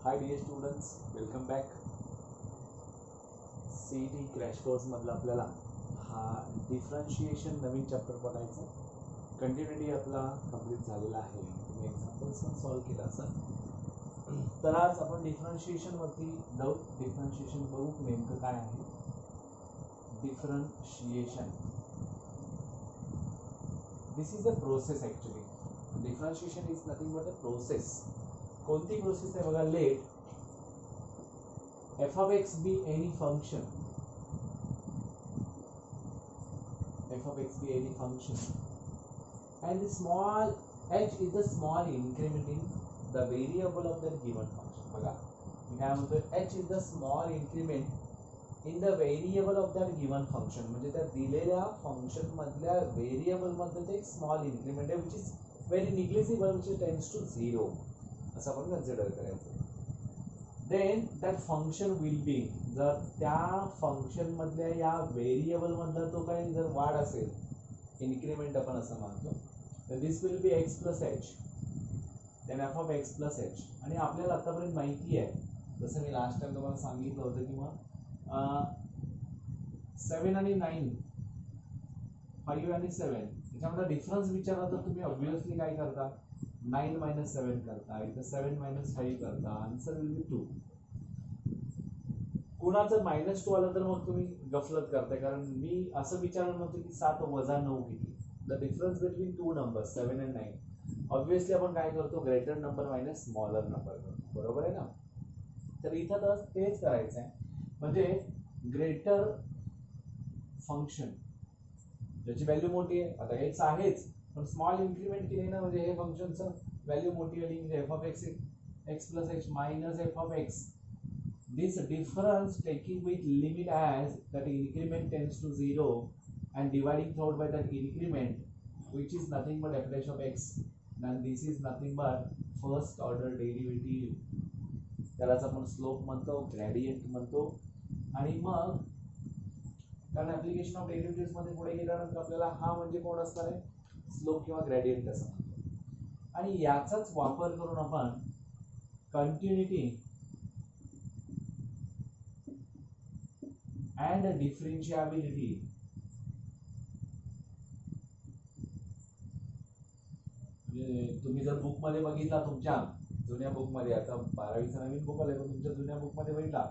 हाय dear students, welcome back. CET crash कोर्समधला आपल्याला हा डिफरन्शिएशन नवीन चॅप्टर बघायचा. कंटिन्युटी आपला कंप्लीट झालेला आहे. तुम्ही एक्झाम्पल्स पण सॉल्व केला असेल. तर आज आपण डिफरन्शिएशनवरती जाऊ. डिफरन्शिएशन बघू नेमकं काय आहे. Differentiation this is a process. Actually differentiation is nothing but a process. कोणती प्रोसेस आहे बघा. Let f of x be any function, f of x be any function, and the small h is the small increment in the variable of that given function. बघा मी काय म्हणतोय, h is the small increment in the variable of that given function. म्हणजे त्या दिलेल्या function मधल्या variable मध्ये ते एक स्मॉल इन्क्रिमेंट आहे, which is very negligible, which tends to 0 असं आपण कन्सिडर करायचं. Then that function will be, जर त्या फंक्शन मधल्या या व्हेरिएबल मधला तो काही जर वाढ असेल, इन्क्रिमेंट आपण असं मानतो, तर this will be x plus h. Then f of x plus h. आणि आपल्याला आतापर्यंत माहिती आहे, जसं मी लास्ट टाइम तुम्हाला सांगितलं होतं की मग 7 आणि 9, 5 आणि 7 याच्यामध्ये डिफरन्स विचारला तर तुम्ही ऑब्व्हियसली काय करता, 9 मायनस 7 करता, इथं 7 मायनस 5 करता. Answer will be 2. कुणाचं -2 आलं तर मग तुम्ही गफलत करताय, कारण मी असं विचारलं नव्हतं की 7 वजा 9 किती. The difference between two numbers 7 and 9. Obviously आपण काय करतो, greater number minus smaller number करतो. बरोबर आहे ना. तर इथं तर तेच करायचं आहे. म्हणजे ग्रेटर फंक्शन ज्याची व्हॅल्यू मोठी आहे, आता एक्स आहेच पण स्मॉल इन्क्रिमेंट केली ना, म्हणजे हे फंक्शनचं व्हॅल्यू मोठी आली, म्हणजे f of x x plus x minus f of x. This difference taking with limit as that increment tends to 0 and dividing through by that increment which is nothing but f dash of x. And this is nothing but first order derivative. त्यालाच आपण slope म्हणतो, gradient म्हणतो. आणि मग कारण application of derivative मध्ये पुढे गेल्यानंतर आपल्याला हा म्हणजे कोण असणार आहे, स्लोप किंवा ग्रेडियंट असं म्हणतो. आणि याचाच वापर करून आपण कंटिन्युटी अँड डिफरन्शिएबिलिटी तुम्ही जर बुक मध्ये बघितला, तुमच्या जुन्या बुक मध्ये, आता 12वीचा नवीन बुक आलाय पण तुमच्या जुन्या बुक मध्ये बघितला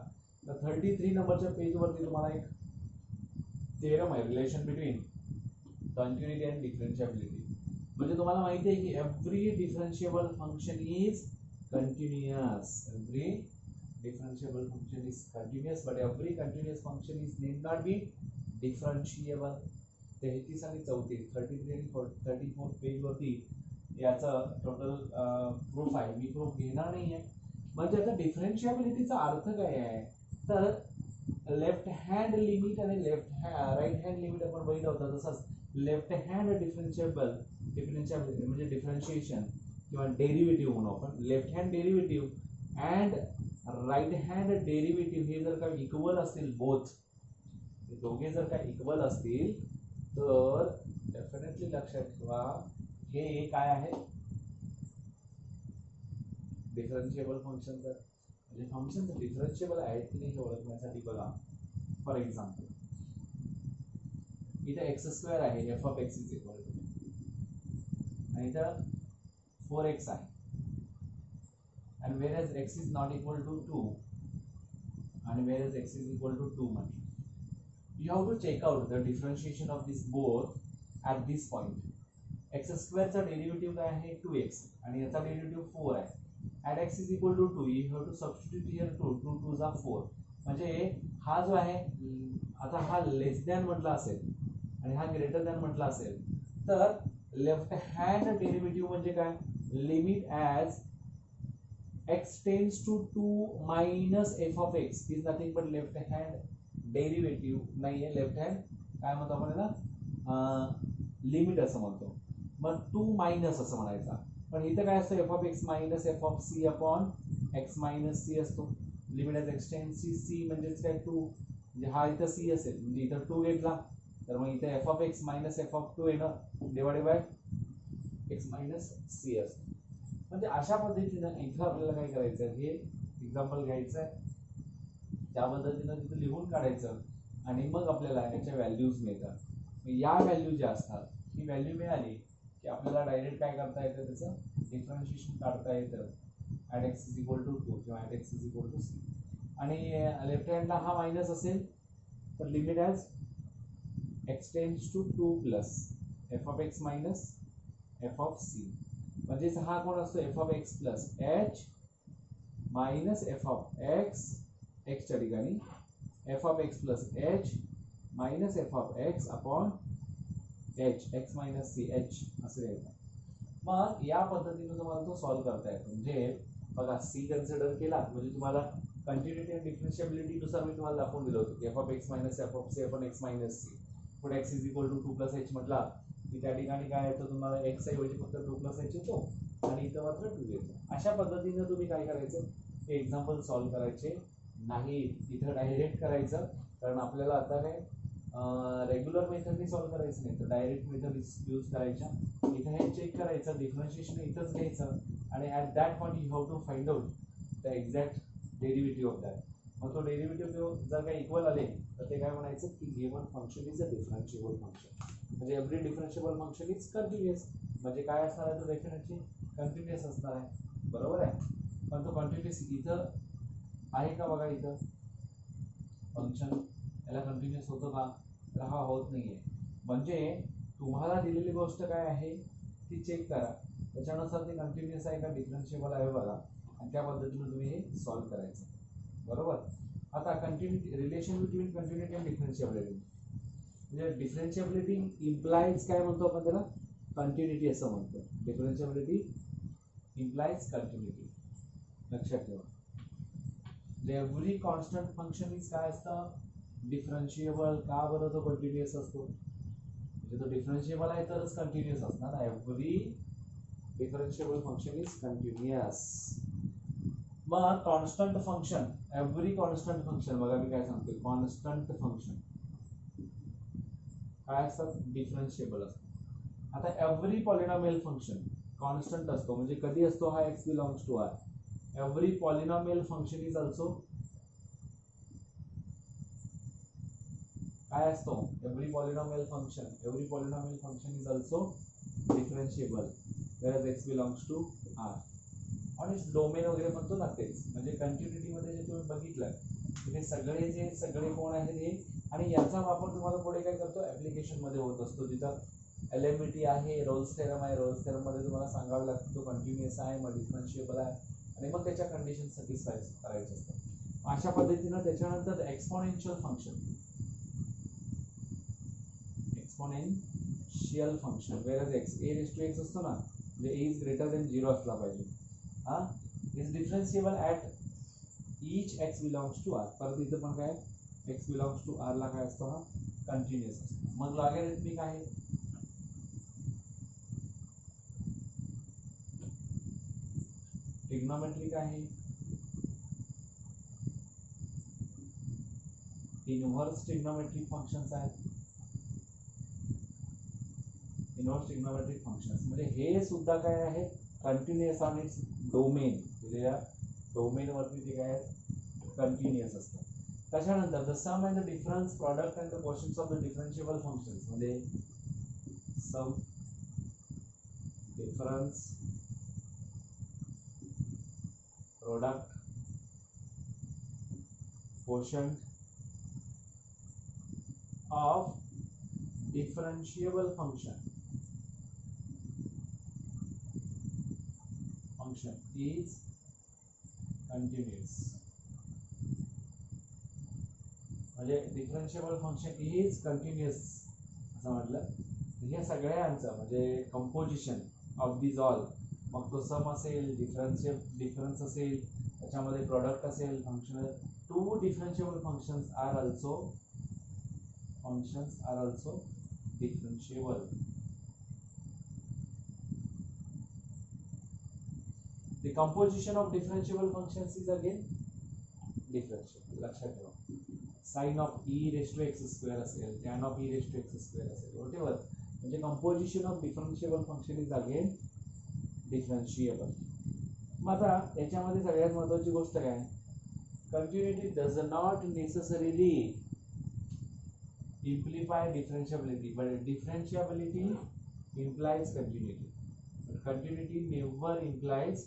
तर 33 नंबरच्या पेज वरती तुम्हाला एक थेरम आहे, relation between continuity and differentiability. म्हणजे तुम्हाला माहिती आहे की every differentiable function is continuous. Every differentiable function is continuous, but every continuous function is need not be differentiable. 33 आणि 34, 33 आणि 34 पेज वरती याचं टोटल प्रूफ आहे. मी प्रूफ घेणार नाही आहे. म्हणजे आता डिफरन्शिएबिलिटीचा अर्थ काय आहे, तर लेफ्ट हँड लिमिट आणि राईट हँड लिमिट आपण बघितलं होतं. तसंच लेफ्ट हँड डिफरन्शिएबिलिटी म्हणजे डिफरन्शिएशन किंवा डेरिव्हेटिव्ह म्हणू आपण. Left hand derivative and right hand derivative हे जर का इक्वल असतील, बोथ दोघे जर का इक्वल असतील, तर डेफिनेटली लक्षात ठेवा हे काय आहे, डिफरन्शिएबल फंक्शन. तर म्हणजे फंक्शन डिफरन्शिएबल आहेत की नाही हे ओळखण्यासाठी बघा. फॉर एक्झाम्पल इथे x² आहे, f of x is equal to, आणि इथं 4x आहे. and whereas x is not equal to 2 and whereas x is equal to 2 म्हटलं, you have to check out the differentiation of this both at this point. x² चा derivative काय आहे, 2x, आणि याचा derivative 4 आहे. at x is equal to 2 you have to substitute here 2 2 are 4. म्हणजे हा जो आहे, आता हा लेस दॅन म्हटला असेल आणि हा ग्रेटर दॅन म्हटला असेल, तर लेफ्ट हँड डेरिव्हेटिव्ह म्हणजे काय, limit as x tends to 2 minus f of x is nothing but left hand derivative नाहीये. लेफ्ट हँड काय म्हणतो आपण याला, लिमिट असं म्हणतो. मग 2 मायनस असं म्हणायचा. पण इथं काय असतं, f of x minus f of c upon x minus c असतो. Limit as x tends c म्हणजेच काय 2, म्हणजे हा इथं सी असेल, म्हणजे इथं 2 घेतला तर मग इथे f of x minus f of 2 येणं divided by x minus c असतं. म्हणजे अशा पद्धतीनं इथं आपल्याला काय करायचं आहे, हे एक्झाम्पल घ्यायचं आहे, त्या पद्धतीनं तिथं लिहून काढायचं आणि मग आपल्याला याच्या व्हॅल्यूज मिळतात. या व्हॅल्यू ज्या असतात ही व्हॅल्यू मिळाली की आपल्याला डायरेक्ट काय करता येतं, त्याचं डिफरन्शिएशन काढता येतं. At x is equal to 2 किंवा at x is equal to c. आणि लेफ्ट हँडला हा मायनस असेल तर limit as x tends to 2 plus f of x minus f of c. म्हणजेच हा कोण असतो, f of x plus h minus f of x, एक्सच्या ठिकाणी f of x plus h minus f of x upon h, x minus c h असं घ्यायचं. मग या पद्धतीने तुम्हाला तो सॉल्व्ह करता येतो. म्हणजे बघा सी कन्सिडर केला म्हणजे तुम्हाला कंटिन्युटी आणि डिफरन्शिएबिलिटी नुसार मी तुम्हाला दाखवून दिलं होतं की f of x minus f of c upon x minus c. पुढे x is equal to 2 plus h म्हटला की त्या ठिकाणी काय येतं, तुम्हाला एक्स ऐवजी फक्त 2 प्लस एच येतो आणि इथं मात्र 2 येतो. अशा पद्धतीनं तुम्ही काय करायचं, हे एक्झाम्पल सॉल्व्ह करायचे नाही, इथं डायरेक्ट करायचं. कारण आपल्याला आता काय रेग्युलर मेथडने सॉल्व्ह करायचं नाही, तर डायरेक्ट मेथड यूज करायच्या. इथं हे चेक करायचं, डिफरन्शिएशन इथंच घ्यायचं आणि at that point you have to find out the exact derivative of that. मग तो डेरिव्हेटिव्ह जर काही इक्वल आले तर ते काय म्हणायचं की given function is a differentiable function. म्हणजे every differentiable function is continuous. म्हणजे काय असणार आहे, तो डेफिनेटली कंटिन्युअस असणार आहे, बरोबर आहे. पण तो कंटिन्युअस इथं आहे का बघा, इथं फंक्शन याला कंटिन्युअस होतो का, तर हा होत नाहीये. म्हणजे तुम्हाला दिलेली गोष्ट काय आहे ती चेक करा, त्याच्यानुसार ते कंटिन्युअस आहे का डिफरन्शिएबल आहे बघा आणि त्या पद्धतीने तुम्ही हे सॉल्व्ह करायचं, बरोबर. आता कंटिन्युटी, रिलेशन बिटवीन कंटिन्युटी आणि डिफरन्शिएबिलिटी. म्हणजे डिफरन्शिएबिलिटी इम्प्लाइज काय म्हणतो आपण त्याला, कंटिन्युटी असं म्हणतो. डिफरन्शिएबिलिटी इम्प्लाइज कंटिन्युटी, लक्षात ठेवा. एव्हरी कॉन्स्टंट फंक्शन इज काय असतं, डिफरन्शिएबल. का बरं तो कंटिन्युअस असतो, म्हणजे तो डिफरन्शिएबल आहे तरच कंटिन्युअस असणार. Every differentiable function is continuous. मग constant function, every constant function, बघा मी काय सांगतोय, कॉन्स्टंट फंक्शन काय असतात, डिफरन्शिएबल असतात. आता एव्हरी पॉलिनॉमियल फंक्शन कॉन्स्टंट असतो, म्हणजे कधी असतो, हा x belongs to R. Every polynomial function is also काय असतो, every polynomial function is also differentiable whereas x belongs to R. आणि डोमेन वगैरे म्हणतो ना तेच. म्हणजे कंटिन्युटी मध्ये जे तुम्ही बघितलं ते सगळे कोण आहेत हे, आणि याचा वापर तुम्हाला पुढे काय करतो, ऍप्लिकेशन मध्ये होत असतो. तिथं एलएमईटी आहे, रोल्स थेरम आहे. रोल्स थेरम मध्ये तुम्हाला सांगावं लागतं तो कंटिन्युअस आहे, मग डिफरन्शिएबल आहे आणि मग त्याच्या कंडिशन सॅटिस्फाय करायचे असतात. अशा पद्धतीनं त्याच्यानंतर exponential function where x a raise to x असतो ना, म्हणजे ए इज ग्रेटर देन 0 असला पाहिजे. हा is differentiable at each x belongs to R. परत इथं पण काय, एक्स बिलॉंग्स टू आर ला काय असतो, हा कंटिन्युअस असतो. मग लॉगॅरिथमिक आहे, ट्रिग्नोमेट्रिक आहे, इनव्हर्स ट्रिग्नोमेट्रिक फंक्शन्स आहेत. इनव्हर्स ट्रिग्नोमेट्रिक फंक्शन्स म्हणजे हे सुद्धा काय आहे, कंटिन्युअस ऑन इट्स डोमेन. म्हणजे या डोमेन वरती ते काय कंटिन्युअस असतात. त्याच्यानंतर the sum and the difference product and the quotients of the differentiable functions. म्हणजे sum, difference, product, quotient of differentiable function is continuous. म्हणजे डिफरन्शिएबल फंक्शन इज कंटिन्युअस असं म्हटलं. हे सगळ्यांचं म्हणजे कंपोजिशन ऑफ दिस ऑल, मग तो सम असेल, डिफरन्स असेल, त्याच्यामध्ये प्रोडक्ट असेल, functional. Two differentiable functions are also differentiable. The composition of differentiable functions is again differentiable. लक्षात ठेवा. Sin of e raised to x square असेल, tan of e raised to x square असेल, whatever. म्हणजे composition of differentiable function is again differentiable. मग आता याच्यामध्ये सगळ्यात महत्त्वाची गोष्ट काय, continuity does not necessarily imply differentiability, but differentiability implies continuity. But continuity never implies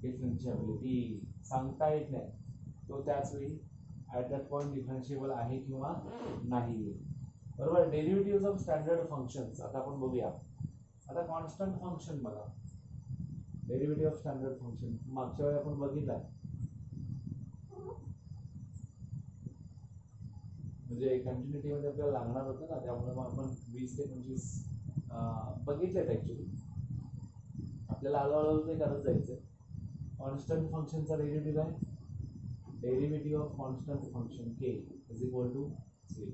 differentiability. सांगता येत नाही तो त्याच वेळी ॲट दॅट पॉईंट डिफरन्शिएबल आहे किंवा नाही. बरोबर. डेरिव्हेटिव्ह ऑफ स्टँडर्ड फंक्शन्स आता आपण बघूया. आता कॉन्स्टंट फंक्शन बघा, डेरिव्हेटिव्ह ऑफ स्टँडर्ड फंक्शन मागच्या वेळी आपण बघितलाय. म्हणजे कंटिन्युटी मध्ये आपल्याला लागणार होतं ना, त्यामुळे मग आपण 20 ते 25 बघितलेत ऍक्च्युली. आपल्याला हळूहळू ते करत जायचं. कॉन्स्टंट फंक्शनचा डेरिव्हेटिव्ह आहे, derivative of constant function k is equal to 0.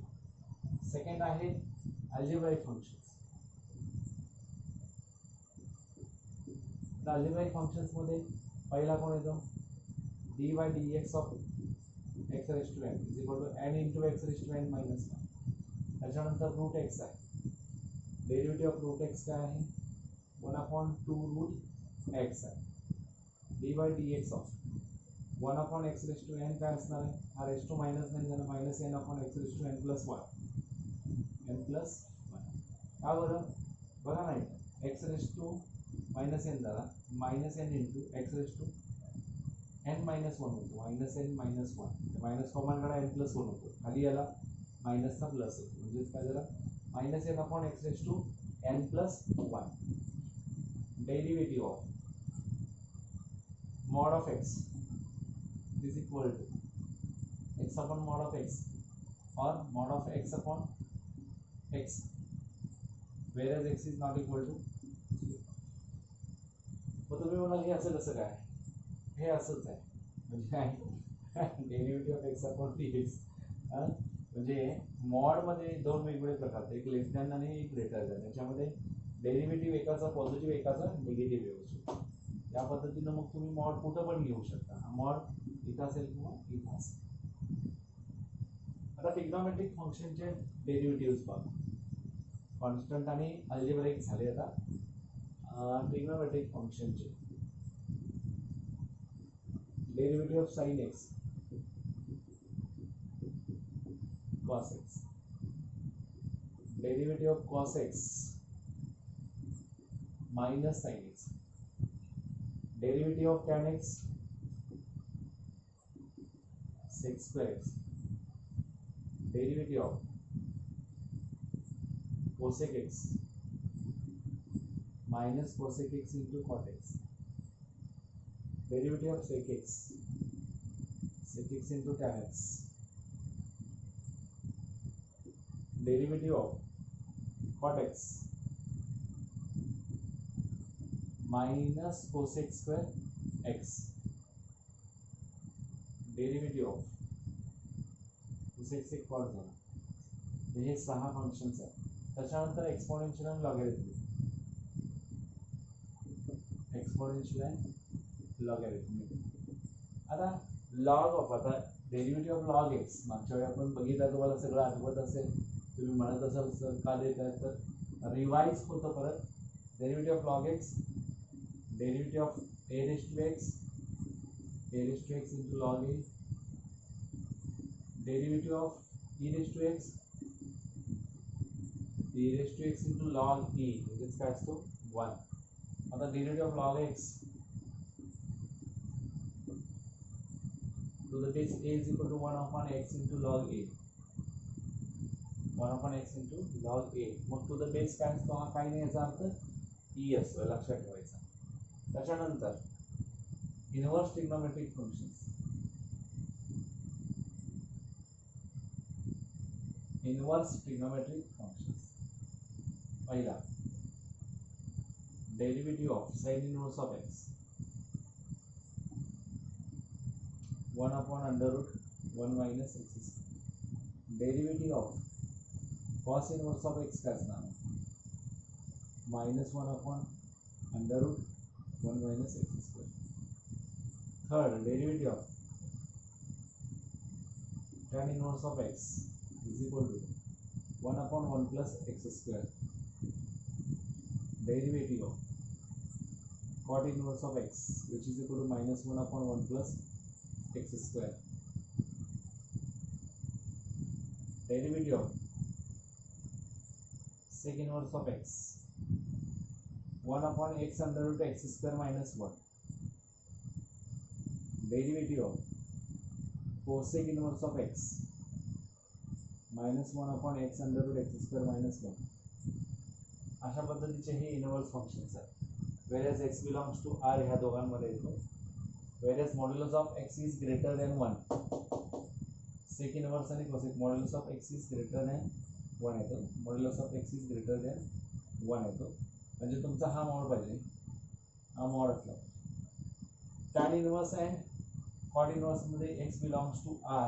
Second आहे अल्जेब्राइक फंक्शन्स. अल्जेब्राइक फंक्शन्स मध्ये पहिला कोण येतो, dy dx ऑफ x raised to n is equal to n into x raised to n minus 1. त्याच्यानंतर route x आहे, derivative of route x काय आहे, 1/2 रूट x आहे. dy dx of 1/x raised to n काय असणार आहे, हा raised to minus नाही झाला, minus n/x raised to n plus 1. का बरं बघा नाही, x raised to minus n झाला, minus n into x raised to n minus 1 होतो, minus n minus 1, minus common काढा, n plus 1 होतो, खाली याला मायनसचा प्लस होतो, म्हणजे काय झालं, minus n upon x raised to n plus 1. Derivative of mod of x is equal to x upon mod of x or mod of x upon x, whereas x is not equal to 0. मग तुम्ही म्हणाल हे असं कसं काय, हे असंच आहे. म्हणजे काय, derivative of x upon dx. म्हणजे मॉड मध्ये दोन वेगवेगळे प्रकार, एक लेस दॅन आणि एक ग्रेटर दॅन. याच्यामध्ये डेरिव्हेटिव्ह एकाचा पॉझिटिव्ह एकाचा निगेटिव्ह येऊ शकतो. या पद्धतीनं मग तुम्ही मॉड कुठं पण घेऊ शकता, मॉड इथं असेल किंवा इथं असेल. आता ट्रिग्नोमेट्रिक फंक्शनचे डेरिव्हेटिव्ह बघा, कॉन्स्टंट आणि अल्जेब्राइक झाले. आता ट्रिग्नोमेट्रिक फंक्शनचे derivative of sin x cos x, derivative of cos x minus sin x, derivative of tan x sec square x, derivative of cosec x minus cosec x into cot x, derivative of sec x into tan x, derivative of cot x minus cosec square x, derivative of cosec sec cot झाला. हे 6 functions आहेत. त्याच्यानंतर exponential आणि logarithmic, exponential आणि logarithmic. आता log of, आता derivative of log x मागच्या वेळी आपण बघितलं, तुम्हाला सगळं आठवत असेल, तुम्ही म्हणत असाल सर का देत आहे, तर रिवाइज होतं परत. Derivative of log x, derivative of a raise to x into log a, derivative of e raise to x into log e, म्हणजेच काय असतो 1. आता derivative of log x to the base a is equal to 1 upon x into log a, 1 upon x into log a. मग to the base काय असतो, हा काही नाही, याचा अर्थ ई असतो, लक्षात ठेवायचा. त्याच्यानंतर inverse trigonometric functions, inverse trigonometric functions. पहिला derivative of sine inverse of x 1 upon under root 1 minus x square, derivative of cos inverse of x काय असणार, minus 1 upon under root 1 minus x square. Third, derivative of tan inverse of x is equal to 1 upon 1 plus x square, derivative of cot inverse of x which is equal to minus 1 upon 1 plus x square derivative of sec inverse of x 1 upon x under root x square minus 1 derivative of cosec inverse of x minus 1 upon x under root x square minus 1 अशा पद्धतीचे हे inverse functions आहेत whereas x belongs to r ह्या दोघांमध्ये येतो whereas modulus of x is greater than 1 sec inverse आणि cosec modulus of x is greater than 1 येतो modulus of x is greater than 1 येतो म्हणजे तुमचा हा मॉड पाहिजे हा मॉड असला tan inverse and cot inverse मध्ये x बिलॉंग्स टू r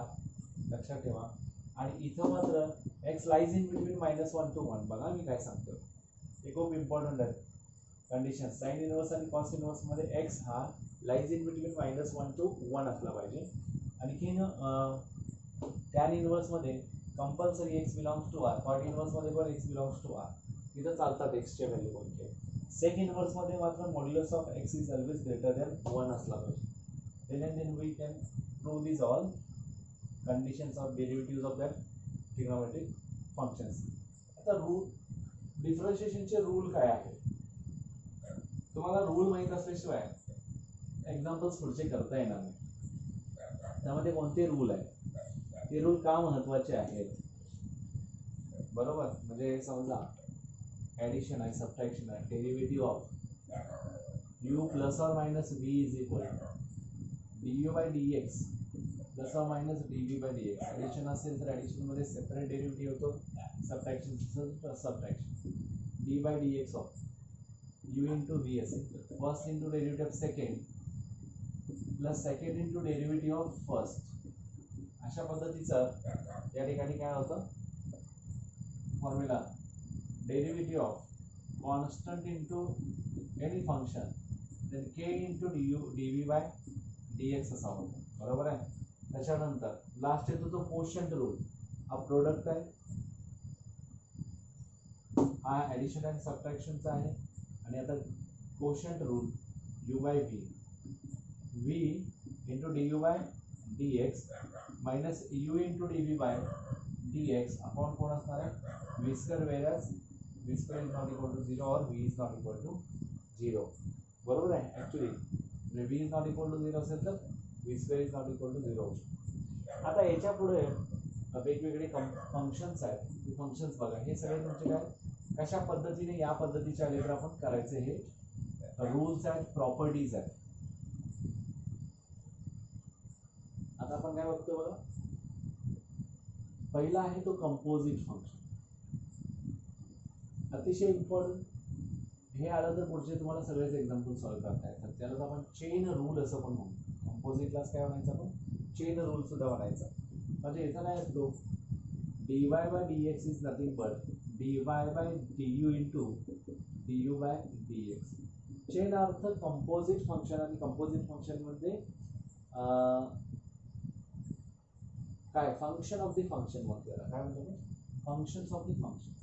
लक्षात ठेवा आणि इथं मात्र x lies in between -1 to 1 बघा मी काय सांगतो हे खूप इम्पॉर्टंट आहे कंडिशन sin इनवर्स आणि cos इनवर्स मध्ये x हा लाइज इन बिटवीन -1 to 1 असला पाहिजे आणखीन tan इनवर्स मध्ये compulsory x belongs to r cot inverse मध्ये पण x बिलॉंग्स टू r इथं चालतात x चे व्हॅल्यू कोणते sec इनवर्स मध्ये मात्र modulus of x is always greater than 1 असला पाहिजे then we can prove these all conditions of derivatives of that trigonometric functions आता रूल डिफरन्शिएशनचे रूल काय आहे तुम्हाला रूल माहित असल्याशिवाय एक्झाम्पल्स पुढचे करता येणार नाही त्यामध्ये कोणते रूल आहे ते रूल का महत्वाचे आहेत बरोबर म्हणजे समजा ऍडिशन आहे सबट्रॅक्शन आहे डेरिव्हेटिव्ह ऑफ u प्लस और minus v is equal du by dx plus और minus dv by dx addition असेल तर ऍडिशन मध्ये सेपरेट डेरिव्हेटिव्ह होतो सबट्रॅक्शन असेल तर subtraction d by dx of u into v असेल तर first into derivative of second plus second into derivative of first अशा पद्धतीचं या ठिकाणी काय होतं formula derivative of constant into any function then k into dv by dx असा होतो बरोबर आहे त्याच्यानंतर लास्ट येतो तो कोशंट रूल हा प्रोडक्ट आहे हा ऍडिशन अँड सबट्रॅक्शनचा आहे आणि आता quotient rule u by v into du by dx minus u into dv by dx upon कोण असणार आहे v square whereas v square is not equal to 0 और v is not equal to 0 बरोबर आहे actually v is not equal to 0 असेल तर v square is not equal to 0 आता याच्या पुढे वेगवेगळे फंक्शन्स आहेत ते फंक्शन्स बघा हे सगळे तुमचे काय कशा पद्धतीने या पद्धतीच्या आले तर आपण करायचे हे रूल्स आहेत प्रॉपर्टीज आहेत आता आपण काय बघतो बघा पहिला आहे तो कंपोजिट फंक्शन अतिशय इम्पॉर्टंट हे आलं तर पुढचे तुम्हाला सगळेच एक्झाम्पल सॉल्व्ह करता येतात त्याला आपण चेन रूल असं पण म्हणतो कंपोजिटलाच काय म्हणायचं आपण चेन रूल सुद्धा म्हणायचा म्हणजे इथं काय असतो dy by dx is nothing but dy by du into du by dx chain अर्थ कंपोजिट फंक्शन आणि कंपोजिट फंक्शन मध्ये काय फंक्शन ऑफ द फंक्शन म्हणतो याला काय म्हणतो functions of the function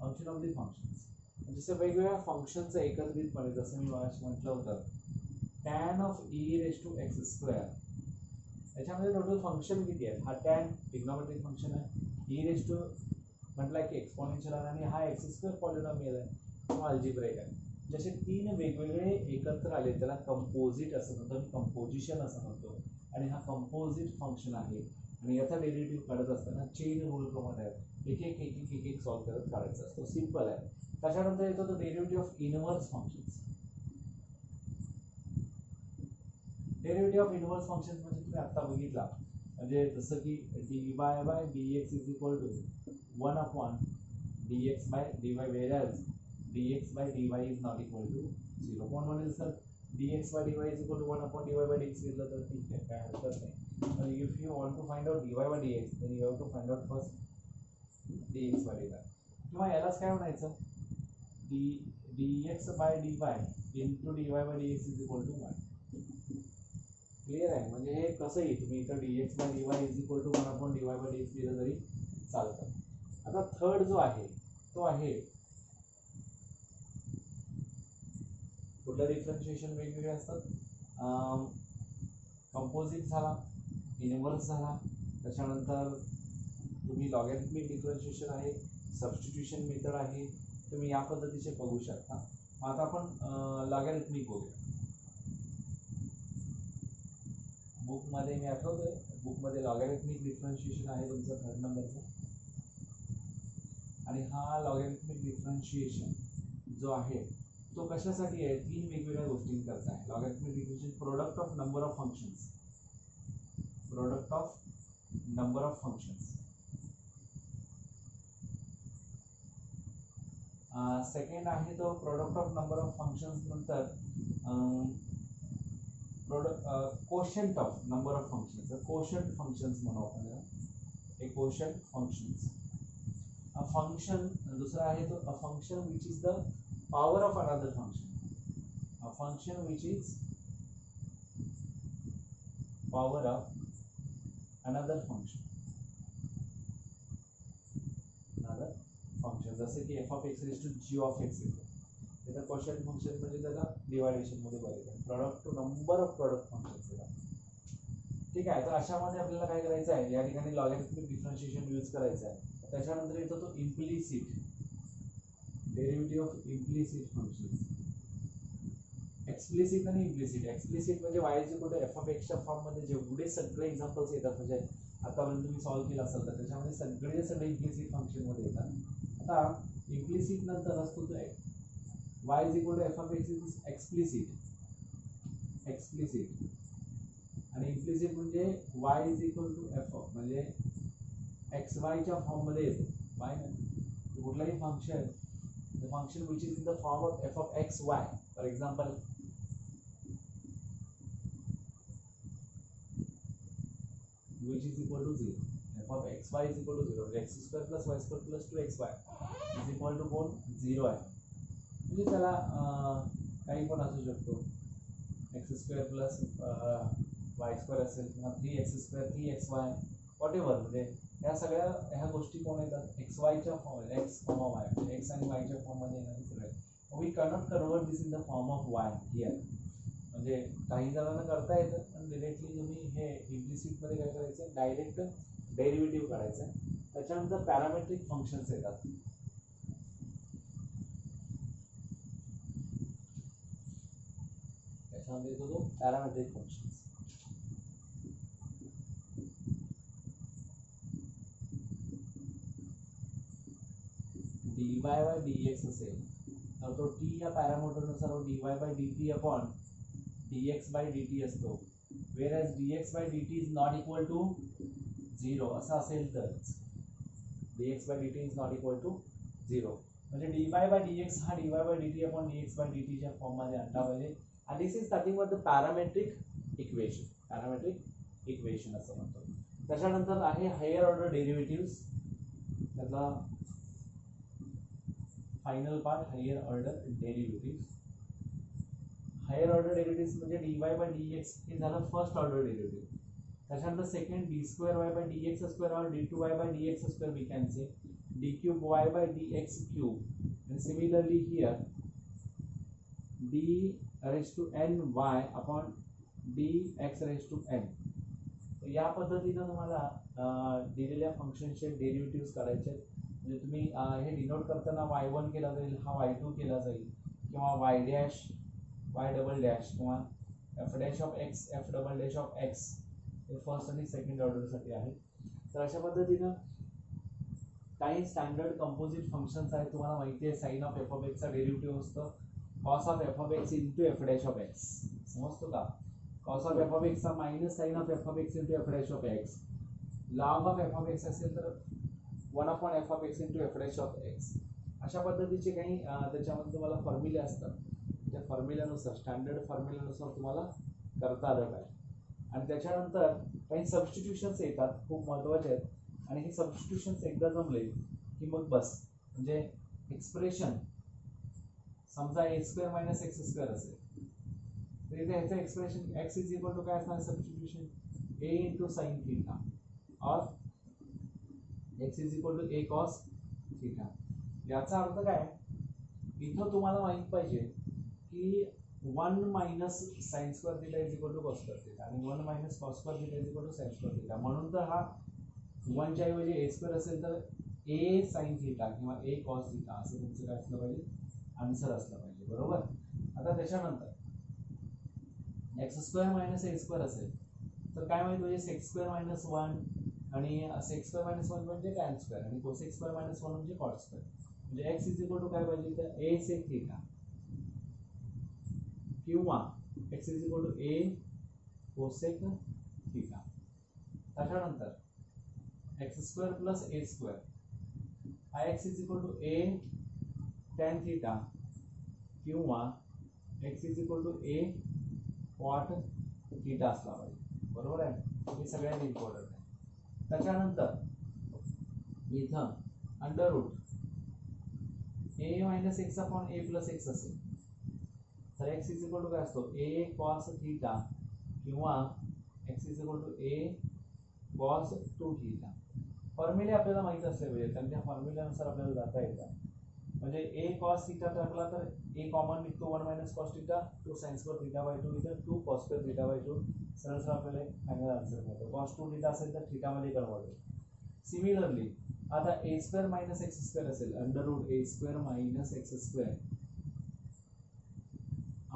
function of the functions जसे वेगवेगळ्या फंक्शनचं एकत्रितपणे जसं मी मगाशी म्हटलं होतं tan of e raise to x square याच्यामध्ये टोटल फंक्शन किती आहेत हा tan ट्रिग्नोमेट्रिक फंक्शन आहे e रेज टू म्हटलं की एक्सपोनेन्शियल आहे आणि हा एक्स स्क्वेअर पॉलिनॉमियल आहे तो अल्जेब्रिक आहे जसे तीन वेगवेगळे एकत्र आले त्याला कंपोजिट असं म्हणतो कंपोजिशन असं म्हणतो आणि हा कंपोजिट फंक्शन आहे आणि याचा डेरिव्हेटिव्ह काढत असताना चेन रूल प्रमाणे एक सॉल्व्ह करत काढायचा असतो सिंपल आहे त्याच्यानंतर येतो तो derivative of inverse functions derivative of inverse functions म्हणजे तुम्ही आता बघितला म्हणजे जसं की dy by dx is equal to 1 upon dx by dy whereas dx by dy is not equal to 0 कोण म्हणेल sir dx by dy is equal to 1 upon dy by dx घेतलं तर ठीक आहे काय हरकत नाही पण if you want to find out dy by dx then you have to find out first dx by dy किंवा यालाच काय म्हणायचं dx by dy into dy by dx is equal to 1 clear आहे म्हणजे हे कसंही तुम्ही इथं dx by dy is equal to 1 upon dy by dx दिलं तरी चालतं आता थर्ड जो आहे तो आहे कुठलं डिफरन्शिएशन वेगवेगळे असतात. कंपोजिट झाला, इनव्हर्स झाला, त्याच्यानंतर तुम्ही लॉगॅरिथमिक डिफरन्शिएशन आहे, सबस्टिट्यूशन मेथड आहे, तुम्ही या पद्धतीचे बघू शकता. आता आपण लॉगॅरिथमिक बघूया. बुकमध्ये मी आठवतोय, बुकमध्ये लॉगॅरिथमिक डिफरन्शिएशन आहे तुमचं 3rd नंबरचं. आणि हा लॉगॅरिथमिक डिफरन्शिएशन जो आहे तो कशासाठी आहे, 3 वेगवेगळ्या गोष्टींकरता आहे. Logarithmic differentiation product of number of functions, product of number of functions. Second आहे तो product of number of functions, नंतर quotient of number of functions, quotient functions म्हणू आपण याला, हे कोशंट फंक्शन्स. अ फंक्शन दुसरा आहे तो a function which is the power of another function, a function which is power of another function, another function. जसे की f of x raise to g of x येतो, त्याचा quotient function म्हणजे त्याला division मध्ये बघायचं, product two number of product functions येतात. ठीक आहे, तर अशामध्ये आपल्याला काय करायचं आहे, या ठिकाणी लॉगॅरिथमिक डिफरन्शिएशन यूज करायचं आहे. त्याच्यानंतर येतो तो implicit derivative of implicit functions. Explicit आणि इम्प्लिसिट. एक्सप्लिसिट म्हणजे y is equal to f of एक्सच्या फॉर्ममध्ये जेवढे सगळे एक्झाम्पल्स येतात, म्हणजे आतापर्यंत तुम्ही सॉल्व्ह केला असेल तर त्याच्यामध्ये सगळे इम्प्लिसिट फंक्शनमध्ये येतात. आता इम्प्लिसिट नंतर असतो तो y is equal to f of x is explicit, explicit. आणि इम्प्लिसिट म्हणजे y is equal to f of, म्हणजे एक्स वायच्या फॉर्ममध्ये येतो. y कुठलाही function, the function which is in the form of f of x y, for example which is equal to 0, f of x y is equal to 0, x square plus y square plus 2xy is equal to कोण 0 आहे. म्हणजे त्याला काही पण असू शकतो, x square plus y square असेल किंवा 3x square 3xy whatever. म्हणजे या सगळ्या ह्या गोष्टी कोण येतात, एक्स वायच्या फॉर्म, एक्स कॉमा वाय, म्हणजे एक्स आणि वायच्या फॉर्ममध्ये येणारे सगळे. We cannot convert this in the form of y here. म्हणजे काही जणांना करता येतं, पण डिरेक्टली तुम्ही हे इम्प्लिसिट मध्ये काय करायचं, डायरेक्ट डेरिव्हेटिव्ह काढायचं आहे. त्याच्यानंतर पॅरामेट्रिक फंक्शन्स येतात. त्याच्यामध्ये येतो तो parametric functions. dy by dx असेल तर तो t या पॅरामीटरनुसार dy by dt upon dx by dt असतो. whereas dx by dt is not equal to 0 असं असेल तर dx by dt is not equal to 0, म्हणजे dy बाय dx हा dy by dt upon dx by dt च्या form मध्ये आणला पाहिजे. आणि this is nothing but the parametric equation, parametric equation असं म्हणतो. त्याच्यानंतर आहे हायर ऑर्डर डेरिव्हेटिव्ह्ज, त्यातला final part higher order derivatives. Higher order derivatives म्हणजे dy बाय dx हे झालं फर्स्ट ऑर्डर डेरिव्हेटिव्ह. त्याच्यानंतर second d square y by dx square और d2y by dx square we can say d cube y by dx cube. and similarly here d raised to n y upon dx raised to n. या पद्धतीने तुम्हाला दिलेल्या फंक्शनचे derivatives काढायचे. म्हणजे तुम्ही हे डिनोट करताना y1 केला जाईल, हा y2 केला जाईल, किंवा y dash y double dash किंवा f dash of x f double dash of x हे फर्स्ट आणि सेकंड ऑर्डरसाठी आहे. तर अशा पद्धतीनं काही स्टँडर्ड कंपोजिट फंक्शन्स आहेत. तुम्हाला माहिती आहे साइन ऑफ एफ ऑफ एक्सचा डेरिव्हेटिव्ह असतं cos of f of x into f dash of x. समजतो का? कॉस ऑफ एफ ऑफ एक्सचा minus sine of f of x into f dash of x. Log of f of x असेल तर 1 upon f of x into f dash of x. अशा पद्धतीचे काही त्याच्यामध्ये तुम्हाला फॉर्म्युले असतात. त्या फॉर्म्युल्यानुसार स्टँडर्ड फॉर्म्युल्यानुसार तुम्हाला करता आलं पाहिजे. आणि त्याच्यानंतर काही सबस्टिट्यूशन्स येतात, खूप महत्त्वाचे आहेत. आणि हे सबस्टिट्यूशन्स एकदा जमले की मग बस, म्हणजे एक्सप्रेशन समजा a square minus x square असेल तर इथे ह्याचं expression x is equal to काय असणार, substitution a into sine theta और x is equal to a cos theta. याचा अर्थ काय, इथं तुम्हाला माहित पाहिजे की 1 minus sine square theta is equal to cos square theta आणि 1 minus cos square theta is equal to sine square theta. म्हणून तर हा 1 च्या ऐवजी ए स्क्वेअर असेल तर ए साइन थिटा किंवा ए कॉस थिटा असं तुमचं काय असलं पाहिजे, आन्सर असलं पाहिजे. बरोबर. आता त्याच्यानंतर एक्स स्क्वेअर मायनस ए स्क्वेअर असेल तर काय माहिती म्हणजे सेक्स स्क्वेअर मायनस 1 आणि सेक्स स्क्वेअर मायनस 1 म्हणजे टॅन स्क्वेअर आणि कोसेक स्क्वेअर मायनस 1 म्हणजे कॉट स्क्वेअर. म्हणजे एक्स इज इक्वल टू काय पाहिजे तर ए सेक थिटा किंवा x is equal to a cosec theta. त्याच्यानंतर x square plus a square हा x is equal to a tan theta किंवा x is equal to a cot theta असला पाहिजे. बरोबर आहे. हे सगळ्यात इम्पॉर्टंट आहे. त्याच्यानंतर इथं under root a minus x upon a plus x असेल तर एक्स इज इक्वल टू काय असतो ए कॉस थिटा किंवा x is equal to a cos 2 theta. फॉर्म्युले आपल्याला माहित असले पाहिजे कारण त्या फॉर्म्युल्यानुसार आपल्याला जाता येतं. म्हणजे ए कॉस थिटा टाकला तर ए कॉमन निघतो 1 minus cos theta 2 sign square theta by 2 इथं 2 कॉस स्क्वेअर थिटा बाय 2 सरळ सरळ आपल्याला फायनल आन्सर मिळतो. कॉस 2 थिटा असेल तर थिटामध्ये कन्वर्ट होईल. सिमिलरली आता a square minus x square असेल under root a square minus x square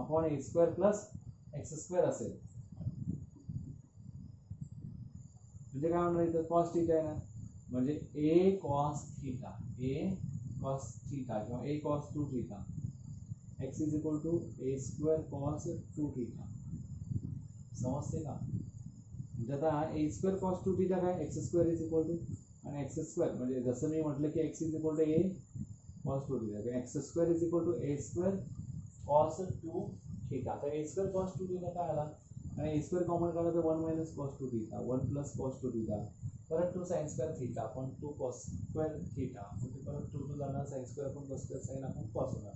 upon a square plus x square असेल म्हणजे काय म्हणणार इथं कॉस थिटा आहे ना म्हणजे ए कॉस थिटा किंवा a cos 2 theta x is equal to a square cos 2 theta. समजते का. म्हणजे आता ए स्क्वेअर कॉस 2 थिटा काय x square is equal to आणि एक्स स्क्वेअर म्हणजे जसं मी म्हटलं की x is equal to a cos 2 theta x square is equal to a square cos 2 theta. तर ए स्क्वेअर कॉस 2 थिटा काय आला आणि ए स्क्वेअर कॉमन काढला तर 1 minus cos 2 theta 1 plus cos 2 theta परत 2 साइन स्क्वेअर थिटा आपण 2 cos square theta म्हणजे परत 2 जाणार साइन स्क्वेअर आपण कॉस स्क्वेअर साइन आपण कॉस होणार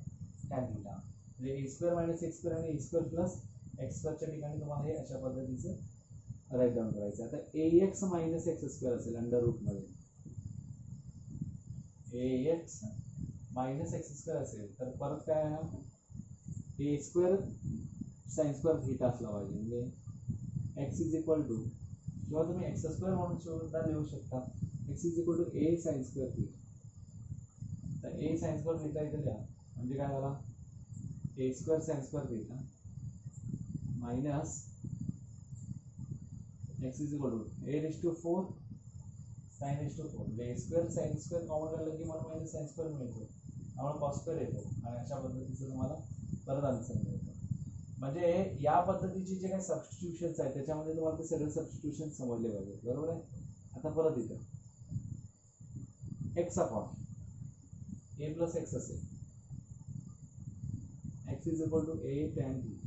टॅन थिटा. म्हणजे a square minus x square आणि ए स्क्वेअर प्लस एक्स स्क्वेअरच्या ठिकाणी तुम्हाला हे अशा पद्धतीचं राईट डाऊन करायचं. आता ए एक्स मायनस एक्स स्क्वेअर असेल अंडर रूटमध्ये ए एक्स मायनस एक्स स्क्वेअर असेल तर परत काय आहे ए स्क्वेअर साइन स्क्वेअर थिटा असला पाहिजे. म्हणजे एक्स इज इक्वल टू किंवा तुम्ही एक्स स्क्वेअर म्हणून सुद्धा लिहू शकता x is equal to a sine square theta. तर ए साइन स्क्वेअर थिटा इथे लिहा म्हणजे काय झाला a square sine square theta minus x is equal to a raise to 4 sine raise to 4 म्हणजे a square sine square common काढलं की मला मायनस साइन स्क्वेअर मिळतो त्यामुळे कॉस स्क्वेअर येतो आणि अशा पद्धतीचं तुम्हाला परत आन्सर मिळतो. म्हणजे या पद्धतीचे जे काही सबस्टिट्यूशन्स आहेत त्याच्यामध्ये तुम्हाला ते सगळे सबस्टिट्यूशन समजले पाहिजे. बरोबर आहे. आता परत इथं x upon a plus x असेल x is equal to a tan theta.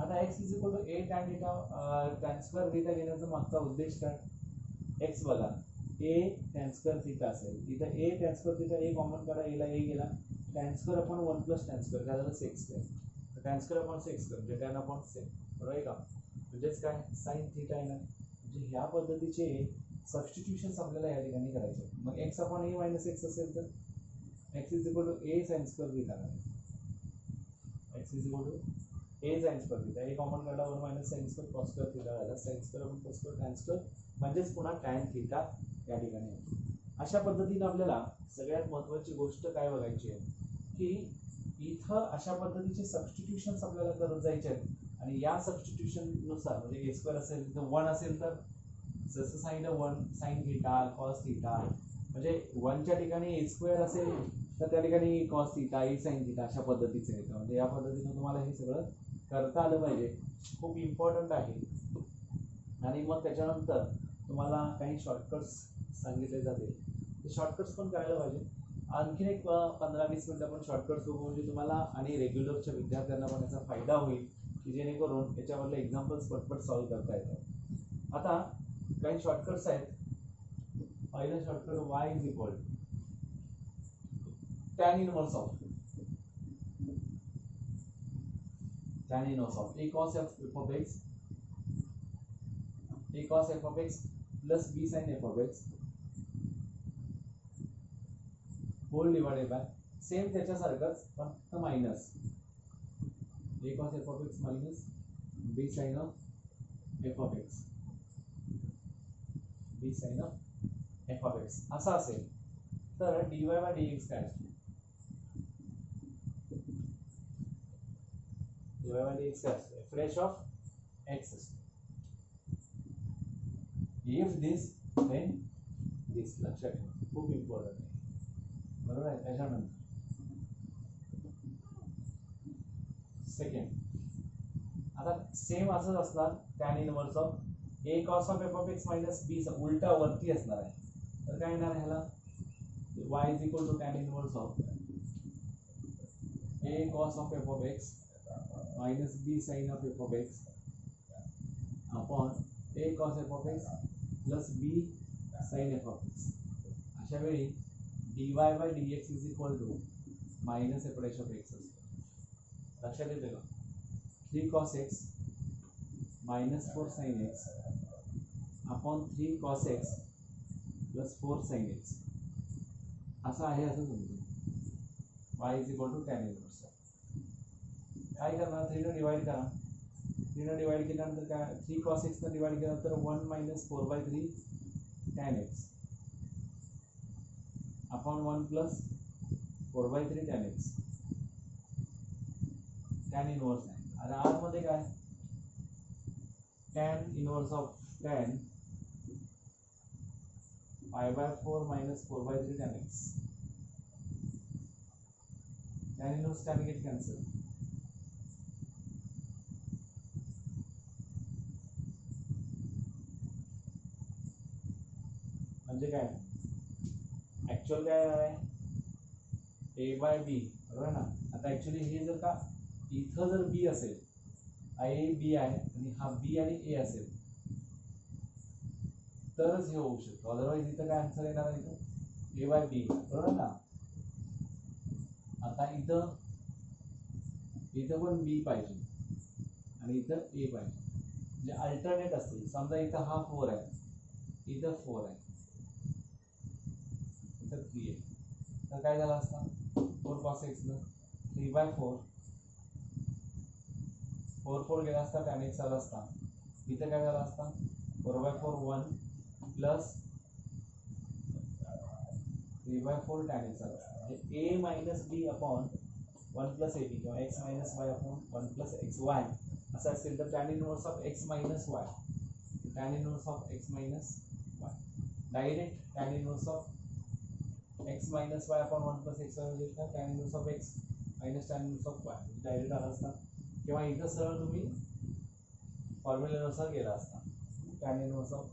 आता x is equal to a tan theta tan square theta घेण्याचा मागचा उद्देश काय एक्स बघा ए टॅन स्क्वेअर थिटा असेल इथं a tan square theta a common काढा एला ए गेला tan square upon 1 plus tan square काय झालं sec square tan square upon sec square म्हणजे टॅन अपॉन सेक. बरोबर आहे का. म्हणजेच काय साइन थिटा आहे ना. म्हणजे ह्या पद्धतीचे सबस्टिट्यूशन्स आपल्याला या ठिकाणी करायचे. मग x upon a minus x असेल तर x is equal to a sine square theta करायचं. X is equal to a sine square theta a common काढला 1 minus sine square cos square theta झाला sine square upon cos square tan square म्हणजेच पुन्हा tan theta या ठिकाणी येतो. अशा पद्धतीने आपल्याला सगळ्यात महत्त्वाची गोष्ट काय बघायची आहे की इथं अशा पद्धतीचे सबस्टिट्यूशन्स आपल्याला करत जायचे आहेत आणि या सबस्टिट्यूशननुसार म्हणजे ए स्क्वेअर असेल तिथं 1 असेल तर जसं सांगितलं 1 साइन थिटा कॉस थिटा म्हणजे 1च्या ठिकाणी ए स्क्वेअर असेल तर त्या ठिकाणी कॉस थिटा ए साइन थिटा अशा पद्धतीचं येतं. म्हणजे या पद्धतीनं तुम्हाला हे सगळं करता आलं पाहिजे. खूप इम्पॉर्टंट आहे. आणि मग त्याच्यानंतर तुम्हाला काही शॉर्टकट्स सांगितले जातील ते शॉर्टकट्स पण करायला पाहिजे. आणखीन एक 15-20 मिनिटं आपण शॉर्टकट्स बघू म्हणजे तुम्हाला आणि रेग्युलरच्या विद्यार्थ्यांना पण याचा फायदा होईल की जेणेकरून याच्यामधले एक्झाम्पल्स पटपट सॉल्व्ह करता येतात. आता काही शॉर्टकट्स आहेत. पहिलं shortcut y is equal tan inverse of a cos f of x plus b sin f of x whole divided by same त्याच्यासारखंच फक्त minus a cos f of x minus b sin of f of x, b sin of f of x असा असेल तर dy by dx काय असतो, dy by dx काय असतो, f dash of x असतो. if this then this लक्षात ठेवा, खूप इम्पॉर्टंट आहे. बरोबर आहे. त्याच्यानंतर सेकंड आता सेम असंच असणार tan inverse of a cos of f of x minus b उलटा वरती असणार आहे. तर काय येणार आहे ह्याला y is equal to tan inverse of a cos of f of x minus b sin of f of x upon a cos f of x plus b sin f of x. अशा वेळी dy by dx is equal to minus f dash of x असतो. लक्षात येते का? 3 cos x minus 4 sin x upon 3 cos x plus 4 sin x असं आहे असं समजू. y is equal to tan inverse. काय करणार 3 ने डिवाइड करा. 3 ने डिवाइड केल्यानंतर काय 3 cos x ने डिवाइड केल्यानंतर 1 minus 4/3 tan x upon 1 plus 4/3 tan x tan inverse आहे. आणि आर मध्ये काय tan inverse of tan pi by 4 minus 4/3 tan x. tan inverse tan get cancel. म्हणजे काय ऍक्च्युअल काय आहे a by b बरोबर ना. आता ऍक्च्युअली हे जर का इथं जर b असेल a b आहे आणि हा b आणि a असेल तरच हे होऊ शकतो. अदरवाइज इथं काय आन्सर येणार आहे इथं a by b बरोबर ना. आता इथं पण b पाहिजे आणि इथं a पाहिजे म्हणजे अल्टरनेट असतील. समजा इथं हा 4 आहे इथं 4 आहे इथं 3 आहे तर काय झालं असतं 4 cos x न 3/4 4 गेला असता tan x आला असता. इथं काय झालं असता 4/4 1 प्लस 3/4 tan x आला असता. म्हणजे a minus b upon 1 plus ab किंवा x minus y upon 1 plus xy असं असेल तर tan inverse of x minus y tan inverse of x minus y direct tan inverse of x minus y upon 1 plus xy म्हणजे tan inverse of x minus tan inverse of y direct आला असता. किंवा इथं सरळ तुम्ही फॉर्म्युल्यानुसार गेला असता tan inverse of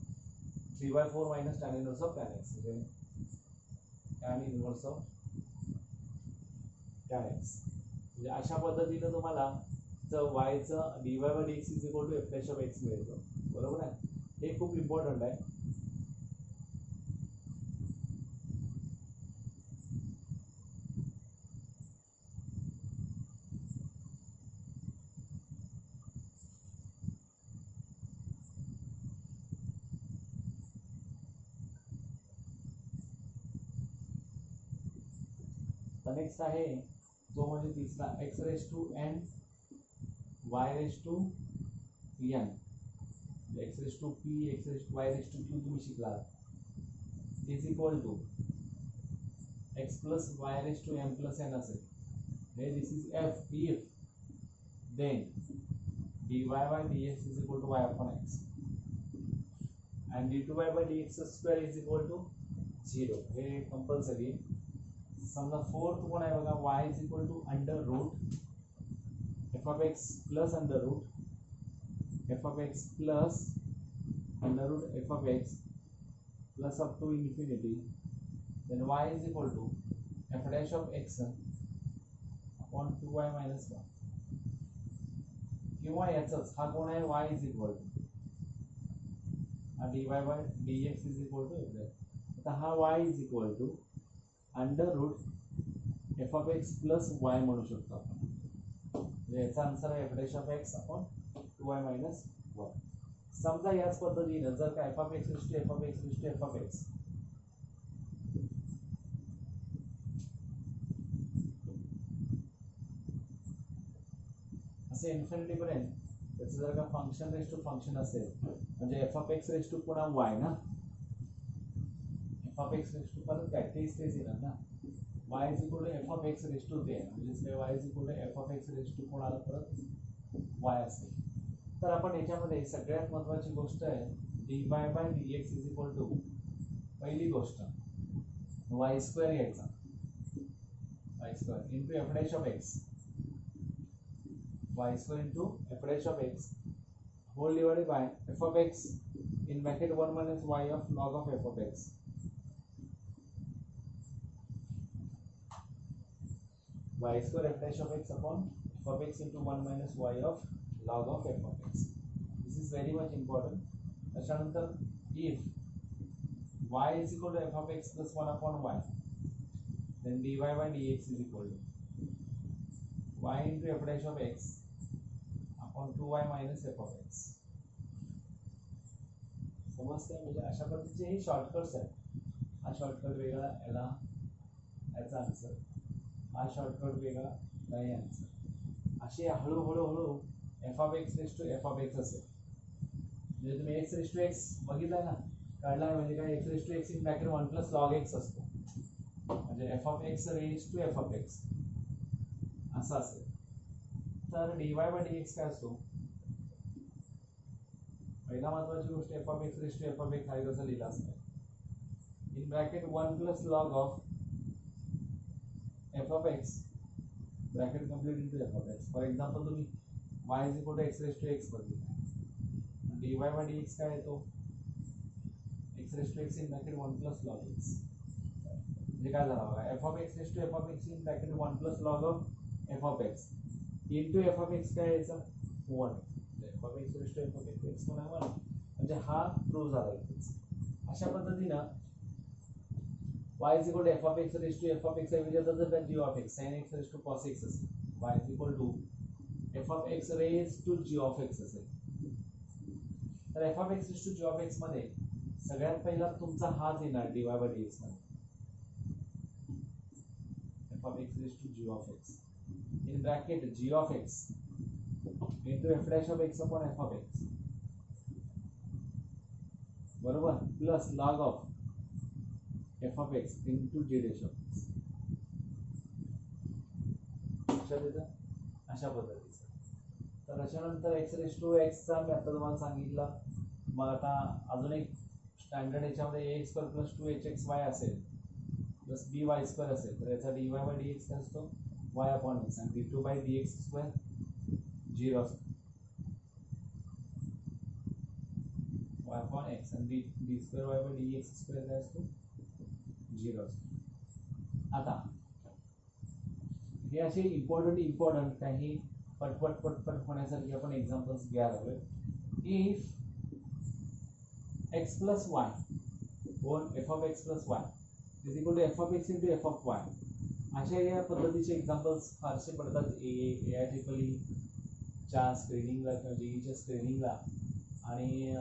3/4 minus tan inverse of tan x म्हणजे tan inverse of tan x. म्हणजे अशा पद्धतीने तुम्हाला y चं dy by dx is equal to f dash of x मिळतो. बरोबर आहे. हे खूप इम्पॉर्टंट आहे. नेक्स्ट आहे तो म्हणजे तिसरा x raised to n y raised to n x raised to p x raised to y raised to q तुम्ही शिकलात is equal to x plus y raised to m plus n असेल. हे दिस is f if then dy by dx is equal to y upon x and d2y by dx square is equal to 0. हे compulsory. समजा fourth कोण आहे बघा y is equal to under root f of x plus under root f of x plus under root f of x plus up to infinity then y is equal to f dash of x upon 2y minus 1 किंवा याचाच हा कोण आहे y is equal to हा dy by dx is equal to f dash. आता हा y is equal to under root f of x plus y म्हणू शकतो आपण. याचा आन्सर आहे f dash of x upon 2y minus 1. समजा याच पद्धतीने जर का f of x is to f of x is to f of x असे इन्फिनिटी पर्यंत त्याचं जर का फंक्शन रेस टू फंक्शन असेल म्हणजे f of x raise to पुन्हा वाय ना, f of x raise to परत काय तेच येणार ना, y is equal to f of x raise to ते म्हणजे y is equal to f of x raise to कोणाला परत y असेल. तर आपण याच्यामध्ये सगळ्यात महत्त्वाची गोष्ट आहे dy by dx is equal to पहिली गोष्ट y स्क्वेअर घ्यायचा, y square into f dash of x, y square into f dash of x whole divided by f of x in bracket 1 minus y of log of f of x. Y square f dash of x upon f of x into 1 minus y of log of f of x. This is very much important. त्याच्यानंतर if y is equal to f of x plus 1 upon y, then dy by dx is equal to y into f dash of x on 2y minus f of x. समजते म्हणजे अशा पद्धतीचे हे shortcuts आहेत. हा shortcut वेगळा, याला याचा आन्सर, हा शॉर्टकट वेगळा, नाही आन्सर. असे हळूहळू f of x raise to f of x असेल. म्हणजे तुम्ही एक्स रेस टू एक्स बघितलाय ना, काढलाय म्हणजे काय, x raise to x in bracket 1 plus log x असतो, म्हणजे f of x raise to f of x असं असेल. तर dy बाय dx काय असतो, पहिला महत्वाची गोष्ट f of x raise to f of x आहे कसं लिहिला असतं in bracket 1 plus log of f of x bracket complete into f of x. For example तुम्ही y is equal to x raise to x बघितलं, dy by dx काय येतो, x raise to x in bracket 1 plus log x. म्हणजे काय झालं बघा, f of x raise to f of x in bracket 1 plus log of f of x into f of x काय यायचा 1, f of x raise to f of x पण 1, म्हणजे हा prove झाला इथेच. अशा पद्धतीनं y is equal to f of x raise to f of x ऐवजी जर का g of x sin x raise to cos x असेल, y is equal to f of x raise to g of x असेल. तर f of x raise to g of x मध्ये सगळ्यात पहिला तुमचा हाच येणार dy बाय dx मध्ये, f of x raise to g of x in bracket g of x into f dash of x upon f of x बरोबर plus log of f of x into g dash of x. अशा पद्धतीचं. तर त्याच्यानंतर x raise to x चा मी आता तुम्हाला सांगितला. मग आता अजून एक स्टँडर्ड याच्यामध्ये ax स्क्वेअर प्लस 2hxy असेल प्लस by स्क्वेअर असेल तर याचा dy बाय dx काय असतो y upon x and d2 by dx square 0 असतो, y upon x and d square y by dx square काय असतो 0 असतो. आता हे असे इम्पॉर्टंट काही पटपट होण्यासारखे आपण एक्झाम्पल्स घ्यायला हवे. If x plus y on f of x plus y is equal to f of x into f of y, अशा या पद्धतीचे एक्झाम्पल्स फारसे पडतात AIEEE च्या स्क्रीनिंगला किंवा जेईच्या स्क्रीनिंगला, आणि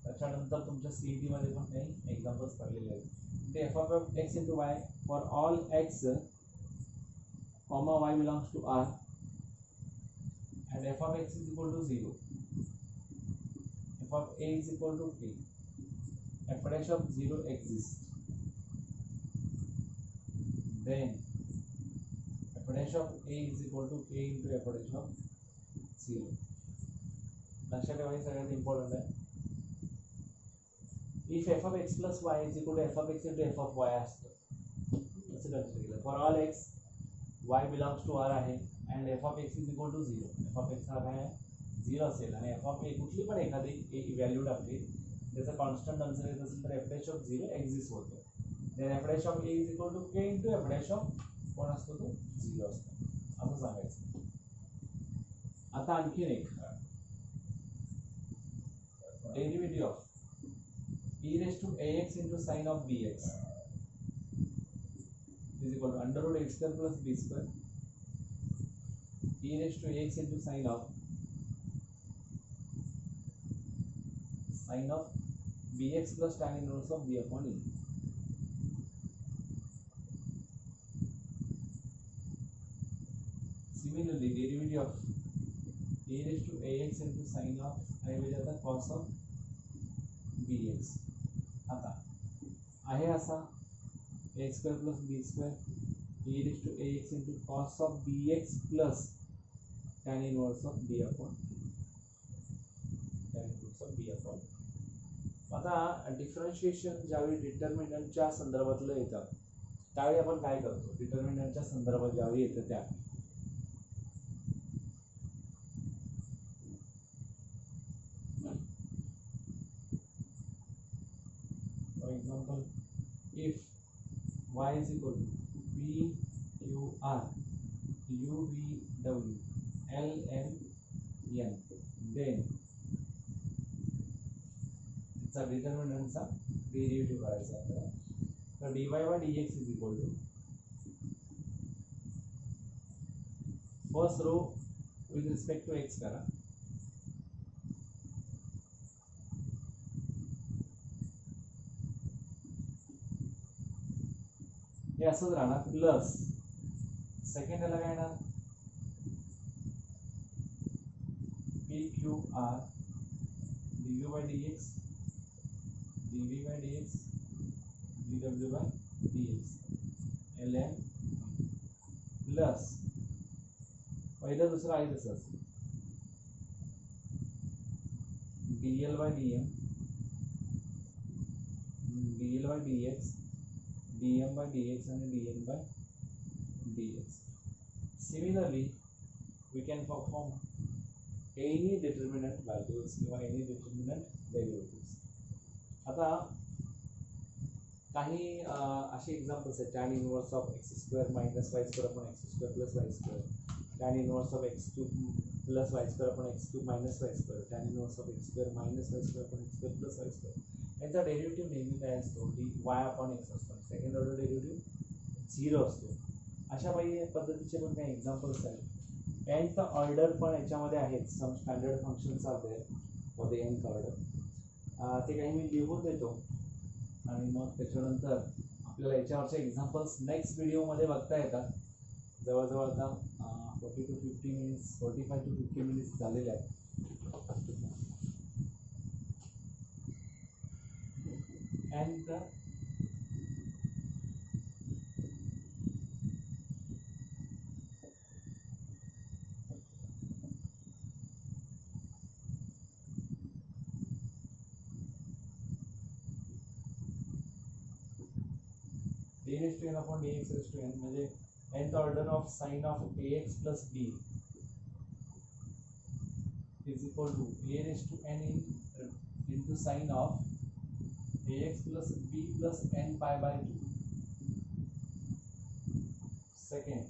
त्याच्यानंतर तुमच्या CET मध्ये पण काही एक्झाम्पल्स पडलेले आहेत. ते f of x into y for all x comma y belongs to R and f of x is equal to 0, f of a is equal to k, f dash of 0 exist, then f dash of a is equal to k into f dash of 0. लक्षात ठेवा हे सगळ्यात important आहे. if f of x plus y is equal to f of x into f of y असतं असं consider केलं for all x y belongs to r आहे and f of x is equal to 0, f of x हा काय आहे 0 असेल आणि f of a कुठली पण एखादी व्हॅल्यू टाकली त्याचा कॉन्स्टंट आन्सर येत असेल तर f dash of 0 एक्झिस्ट होतो. then f dash of a is equal to k into f dash of कोण असतो तो 0 असतो असं सांगायचं. आता आणखीन एक derivative of e raised to ax into sin of bx is equal to under root x square plus b square e raised to ax into sin of bx plus tan inverse of b upon e. Similarly, derivative of a raise to a x into sine of ऐवजी आता cos of b x. आता आहे असा a square plus b square a raise to a x into cos of b x plus tan inverse of b upon tan inverse of b upon. आता differentiation ज्यावेळी डिटर्मिनंटच्या संदर्भातलं येतं त्यावेळी आपण काय करतो, डिटर्मिनंटच्या संदर्भात ज्यावेळी येतं त्या for example if y is equal to p q r u v w l m n then चा डिटर्मिनंटचा डेरिव्हेटिव्ह करायचा आपल्याला. तर dy by dx is equal to first row with respect to x करा, हे असंच राहणार प्लस सेकंड याला काय येणार p q r d u by d x d v by d x d डब्ल्यू by d x l m plus पहिलं दुसरं आहे तसंच d l by d m d l by d x dm by dx and dn by dx. Similarly, we can perform any determinant values or any determinant derivatives. आता काही असे examples आहेत tan inverse of x square minus Y square upon x square plus y square, tan inverse of x cube plus y square upon x cube minus Y square, tan inverse of x square minus Y square upon x square plus y square. याचा derivative नेहमी काय असतो D Y upon x असतो, second order derivative 0 असतो. अशा पद्धतीचे पण काही एक्झाम्पल्स आहेत. nth ऑर्डर पण याच्यामध्ये आहेत, some standard functions are there for the nth order. ते काही मी लिहून देतो आणि मग त्याच्यानंतर आपल्याला याच्यावरचे एक्झाम्पल्स नेक्स्ट व्हिडिओमध्ये बघता येतात. जवळजवळ आता 40 to 50 मिनिट्स 45 to 50 मिनिट्स झालेले आहेत. And d raised to n upon dx raised to n म्हणजे nth order of sin of ax plus b is equal to a raised to n into sin of ax plus b plus n pi by 2. Second,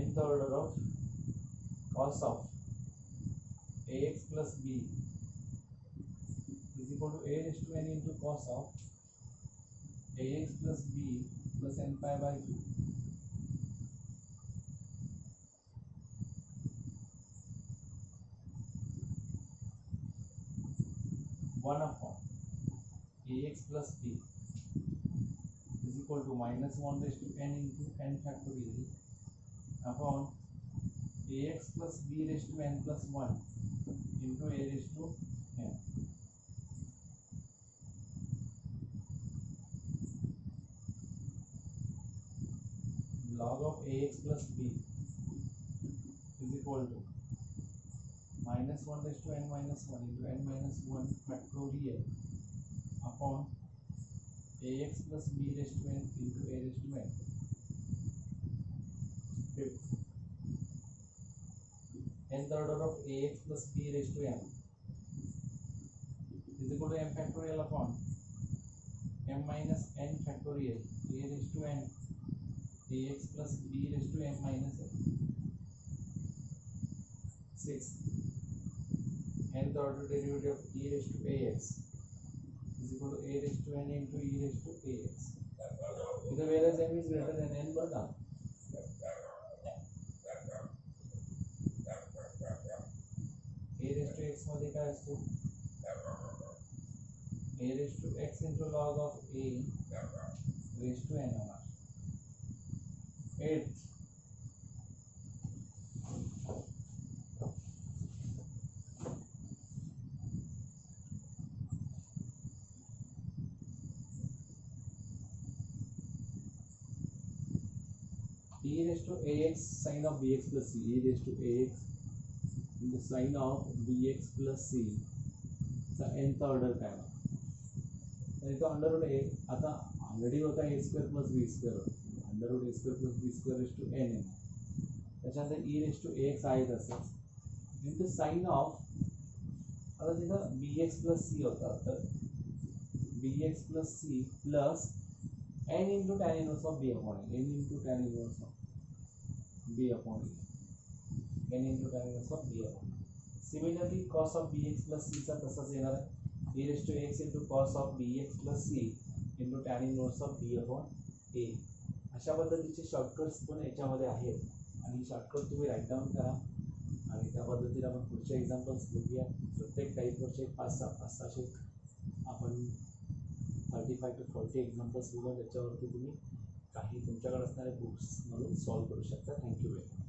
nth order of cos of ax plus b is equal to a raised to n into cos of ax plus b plus n pi by 2. One upon ax plus b is equal to minus 1 raised to n into n factorial upon ax plus b raised to n plus 1 into a raised to n. Log of ax plus b is equal to minus 1 raised to n minus 1 into n minus 1 factorial upon ax plus b raised to n into a raised to n. Fifth, nth order of ax plus b raised to n is equal to m factorial upon m minus n factorial a raised to n ax plus b raised to m minus n. Sixth, nth order derivative of e raised to ax is equal to a raised to n into e raised to ax. Either whereas m is greater than n बघा a raised to x मध्ये काय असतो a raised to x into log of a raised to n होणार. Eighth, e raised to ax sin of bx plus c, e raised to ax into sin of bx plus c चा nth order काय होता? तर इथं under root ए, आता already होता a square plus b square, under root a square plus b square raise to n n, त्याच्यानंतर e raise to x आहे तसंच इंटू साईन ऑफ, आता तिथं बी एक्स प्लस सी होता तर b x plus c plus n into tan inverse of b upon n, n into tan inverse of b upon n into tan inverse of b upon. Similarly cos of b x plus सीचा तसाच येणार आहे, e raised to x into cos of bx plus c into tan inverse of b upon a. अशा पद्धतीचे shortcuts पण याच्यामध्ये आहेत आणि शॉर्टकट तुम्ही राईट डाऊन करा आणि त्या पद्धतीने आपण पुढचे एक्झाम्पल्स बघूया. प्रत्येक टाईपवरचे 5-6 आपण 35 to 40 एक्झाम्पल्स बघूया, त्याच्यावरती तुम्ही काही तुमच्याकडे असणारे बुक्स म्हणून सॉल्व्ह करू शकता. Thank you very much.